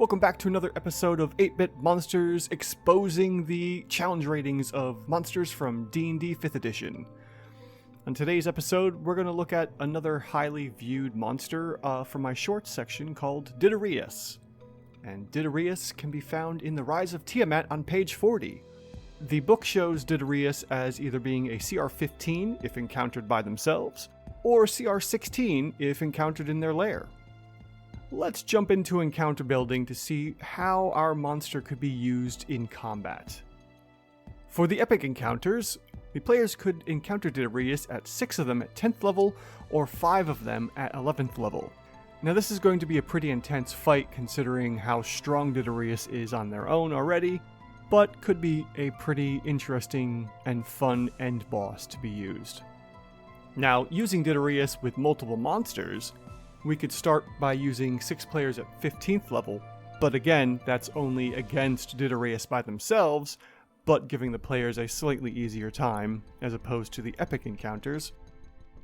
Welcome back to another episode of 8-Bit Monsters, exposing the challenge ratings of monsters from D&D 5th edition. On today's episode, we're going to look at another highly viewed monster from my short section called Diderius. And Diderius can be found in The Rise of Tiamat on page 40. The book shows Diderius as either being a CR 15 if encountered by themselves, or CR 16 if encountered in their lair. Let's jump into encounter building to see how our monster could be used in combat. For the epic encounters, the players could encounter Diderius at 6 of them at 10th level, or 5 of them at 11th level. Now this is going to be a pretty intense fight considering how strong Diderius is on their own already, but could be a pretty interesting and fun end boss to be used. Now, using Diderius with multiple monsters, we could start by using 6 players at 15th level, but again, that's only against Diderius by themselves, but giving the players a slightly easier time, as opposed to the epic encounters.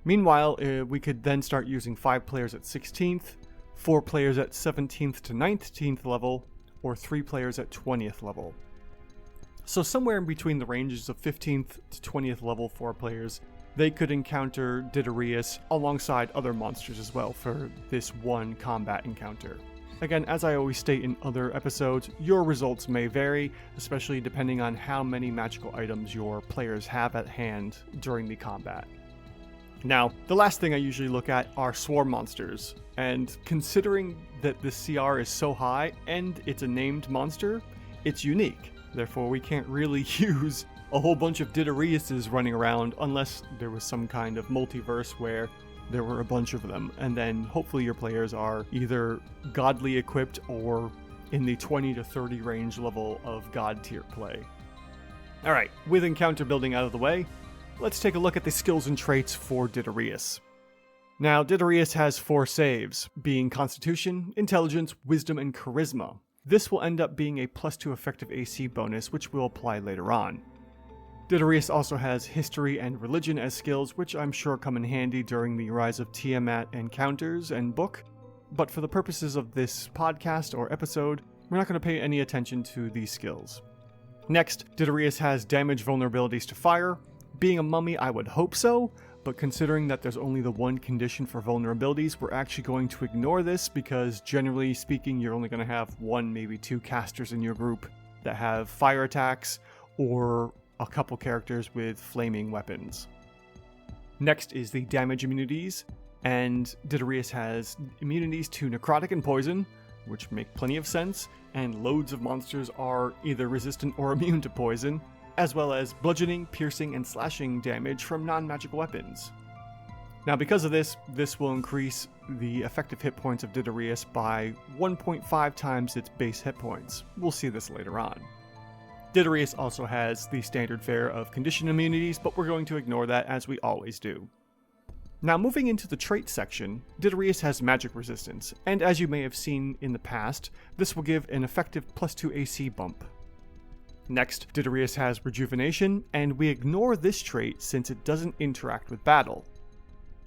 Meanwhile, we could then start using 5 players at 16th, 4 players at 17th to 19th level, or 3 players at 20th level. So somewhere in between the ranges of 15th to 20th level 4 players, they could encounter Diderius alongside other monsters as well for this one combat encounter. Again, as I always state in other episodes, your results may vary, especially depending on how many magical items your players have at hand during the combat. Now, the last thing I usually look at are swarm monsters, and considering that the CR is so high and it's a named monster, it's unique. Therefore, we can't really use a whole bunch of Dideriuses running around unless there was some kind of multiverse where there were a bunch of them, and then hopefully your players are either godly equipped or in the 20 to 30 range level of god tier play. Alright, with encounter building out of the way, let's take a look at the skills and traits for Diderius. Now, Diderius has 4 saves, being Constitution, Intelligence, Wisdom, and Charisma. This will end up being a +2 effective AC bonus, which will apply later on. Diderius also has History and Religion as skills, which I'm sure come in handy during the Rise of Tiamat encounters and book, but for the purposes of this podcast or episode, we're not going to pay any attention to these skills. Next, Diderius has damage vulnerabilities to fire. Being a mummy, I would hope so, but considering that there's only the one condition for vulnerabilities, we're actually going to ignore this because generally speaking, you're only going to have 1, maybe 2 casters in your group that have fire attacks, or a couple characters with flaming weapons. Next is the damage immunities, and Diderius has immunities to necrotic and poison, which make plenty of sense, and loads of monsters are either resistant or immune to poison, as well as bludgeoning, piercing, and slashing damage from non-magical weapons. Now because of this will increase the effective hit points of Diderius by 1.5 times its base hit points. We'll see this later on. Diderius also has the standard fare of condition immunities, but we're going to ignore that as we always do. Now moving into the trait section, Diderius has magic resistance, and as you may have seen in the past, this will give an effective +2 AC bump. Next, Diderius has rejuvenation, and we ignore this trait since it doesn't interact with battle.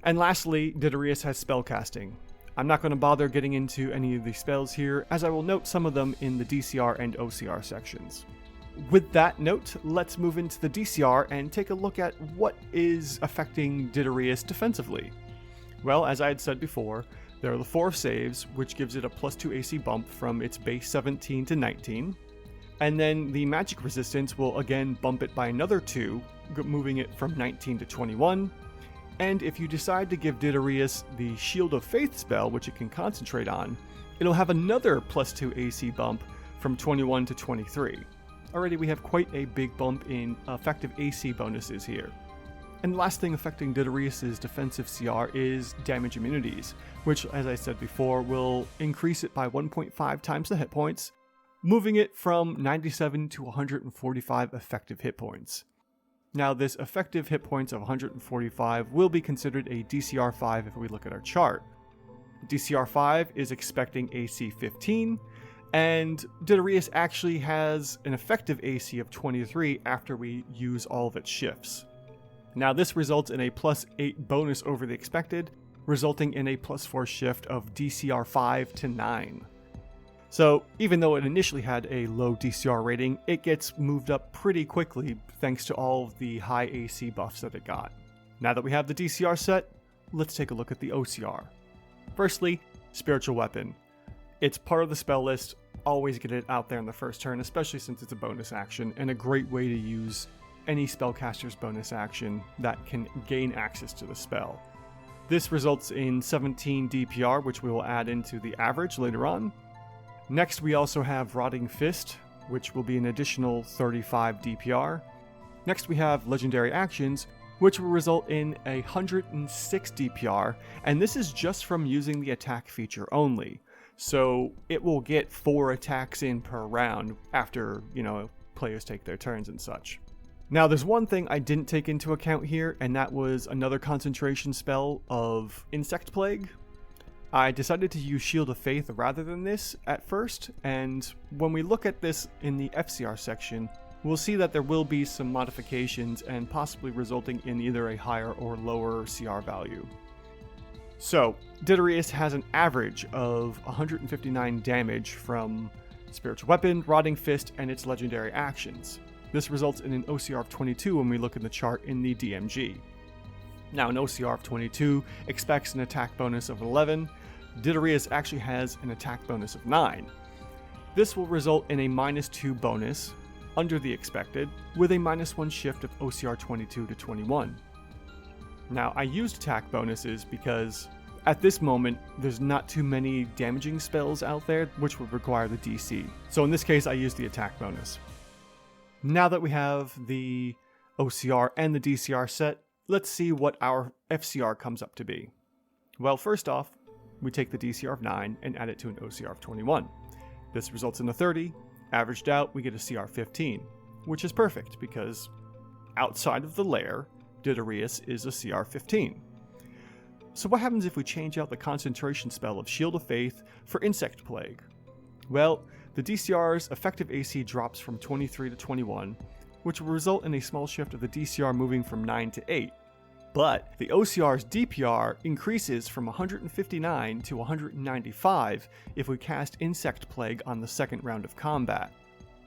And lastly, Diderius has spellcasting. I'm not going to bother getting into any of the spells here, as I will note some of them in the DCR and OCR sections. With that note, let's move into the DCR and take a look at what is affecting Diderius defensively. Well, as I had said before, there are the 4 saves, which gives it a +2 AC bump from its base 17 to 19. And then the magic resistance will again bump it by another 2, moving it from 19 to 21. And if you decide to give Diderius the Shield of Faith spell, which it can concentrate on, it'll have another +2 AC bump from 21 to 23. Already we have quite a big bump in effective AC bonuses here. And the last thing affecting Diderius' defensive CR is damage immunities, which, as I said before, will increase it by 1.5 times the hit points, moving it from 97 to 145 effective hit points. Now this effective hit points of 145 will be considered a DCR 5 if we look at our chart. DCR 5 is expecting AC 15, and Diderius actually has an effective AC of 23 after we use all of its shifts. Now this results in a +8 bonus over the expected, resulting in a +4 shift of DCR 5 to 9. So even though it initially had a low DCR rating, it gets moved up pretty quickly thanks to all of the high AC buffs that it got. Now that we have the DCR set, let's take a look at the OCR. Firstly, Spiritual Weapon. It's part of the spell list, always get it out there in the first turn, especially since it's a bonus action, and a great way to use any spellcaster's bonus action that can gain access to the spell. This results in 17 DPR, which we will add into the average later on. Next, we also have Rotting Fist, which will be an additional 35 DPR. Next, we have Legendary Actions, which will result in 106 DPR, and this is just from using the attack feature only. So it will get 4 attacks in per round after, players take their turns and such. Now, there's one thing I didn't take into account here, and that was another concentration spell of Insect Plague. I decided to use Shield of Faith rather than this at first, and when we look at this in the FCR section, we'll see that there will be some modifications and possibly resulting in either a higher or lower CR value. So, Diderius has an average of 159 damage from Spiritual Weapon, Rotting Fist, and its legendary actions. This results in an OCR of 22 when we look in the chart in the DMG. Now, an OCR of 22 expects an attack bonus of 11. Diderius actually has an attack bonus of 9. This will result in a -2 bonus, under the expected, with a -1 shift of OCR 22 to 21. Now, I used attack bonuses because at this moment, there's not too many damaging spells out there which would require the DC. So in this case, I used the attack bonus. Now that we have the OCR and the DCR set, let's see what our FCR comes up to be. Well, first off, we take the DCR of 9 and add it to an OCR of 21. This results in a 30. Averaged out, we get a CR 15, which is perfect because outside of the lair, Diderius is a CR 15. So what happens if we change out the concentration spell of Shield of Faith for Insect Plague? Well, the DCR's effective AC drops from 23 to 21, which will result in a small shift of the DCR moving from 9 to 8. But the OCR's DPR increases from 159 to 195 if we cast Insect Plague on the second round of combat.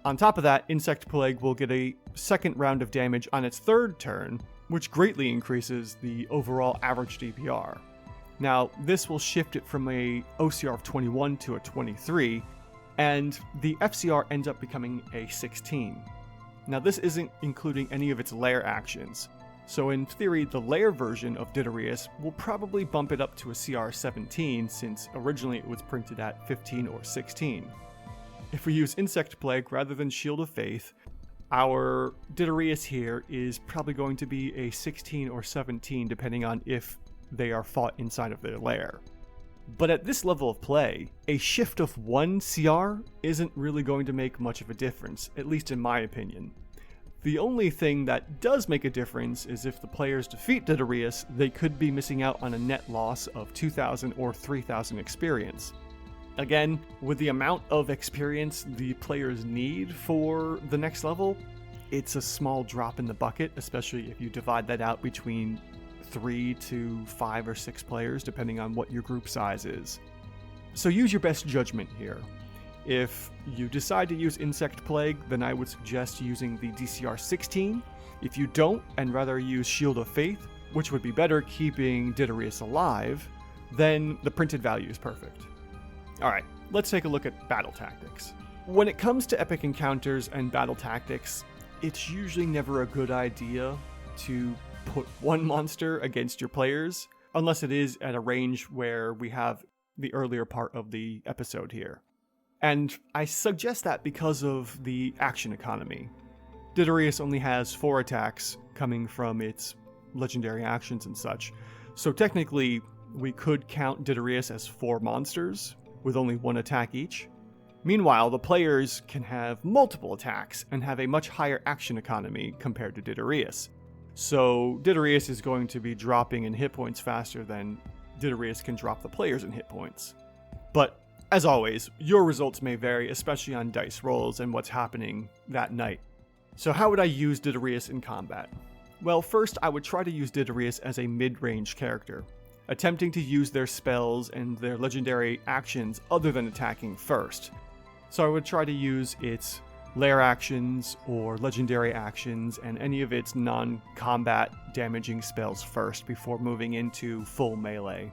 On top of that, Insect Plague will get a second round of damage on its third turn, which greatly increases the overall average DPR. Now, this will shift it from a OCR of 21 to a 23, and the FCR ends up becoming a 16. Now, this isn't including any of its lair actions. So in theory, the lair version of Diderius will probably bump it up to a CR 17 since originally it was printed at 15 or 16. If we use Insect Plague rather than Shield of Faith, our Diderius here is probably going to be a 16 or 17 depending on if they are fought inside of their lair. But at this level of play, a shift of 1 CR isn't really going to make much of a difference, at least in my opinion. The only thing that does make a difference is if the players defeat Diderius, they could be missing out on a net loss of 2,000 or 3,000 experience. Again, with the amount of experience the players need for the next level, it's a small drop in the bucket, especially if you divide that out between 3 to 5 or 6 players, depending on what your group size is. So use your best judgment here. If you decide to use Insect Plague, then I would suggest using the DCR 16. If you don't, and rather use Shield of Faith, which would be better keeping Diderius alive, then the printed value is perfect. Alright, let's take a look at battle tactics. When it comes to epic encounters and battle tactics, it's usually never a good idea to put one monster against your players, unless it is at a range where we have the earlier part of the episode here. And I suggest that because of the action economy. Diderius only has 4 attacks coming from its legendary actions and such, so technically we could count Diderius as 4 monsters, with only 1 attack each. Meanwhile, the players can have multiple attacks and have a much higher action economy compared to Diderius. So Diderius is going to be dropping in hit points faster than Diderius can drop the players in hit points. But as always, your results may vary, especially on dice rolls and what's happening that night. So how would I use Diderius in combat? Well, first I would try to use Diderius as a mid-range character, attempting to use their spells and their legendary actions other than attacking first. So I would try to use its lair actions or legendary actions and any of its non-combat damaging spells first before moving into full melee.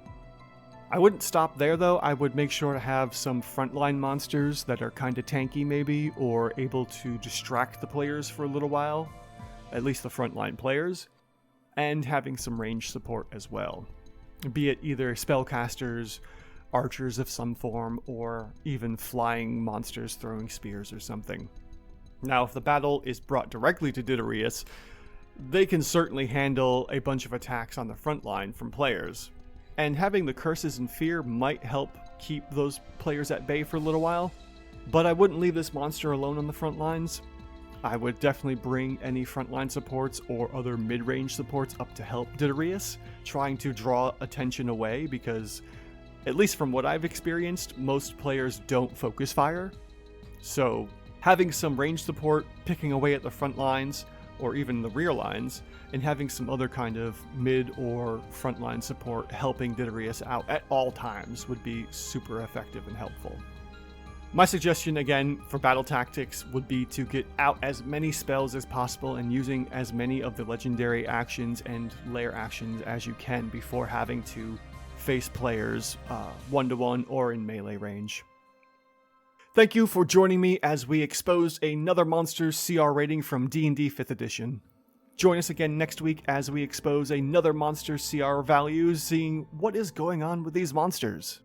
I wouldn't stop there though. I would make sure to have some frontline monsters that are kinda tanky maybe, or able to distract the players for a little while, at least the frontline players, and having some range support as well. Be it either spellcasters, archers of some form, or even flying monsters throwing spears or something. Now, if the battle is brought directly to Diderius, they can certainly handle a bunch of attacks on the front line from players. And having the curses and fear might help keep those players at bay for a little while, but I wouldn't leave this monster alone on the front lines. I would definitely bring any frontline supports or other mid-range supports up to help Diderius, trying to draw attention away because, at least from what I've experienced, most players don't focus fire. So having some range support picking away at the front lines, or even the rear lines, and having some other kind of mid or frontline support helping Diderius out at all times would be super effective and helpful. My suggestion again for battle tactics would be to get out as many spells as possible and using as many of the legendary actions and lair actions as you can before having to face players one-to-one or in melee range. Thank you for joining me as we exposed another monster's CR rating from D&D 5th edition. Join us again next week as we expose another monster's CR values, seeing what is going on with these monsters.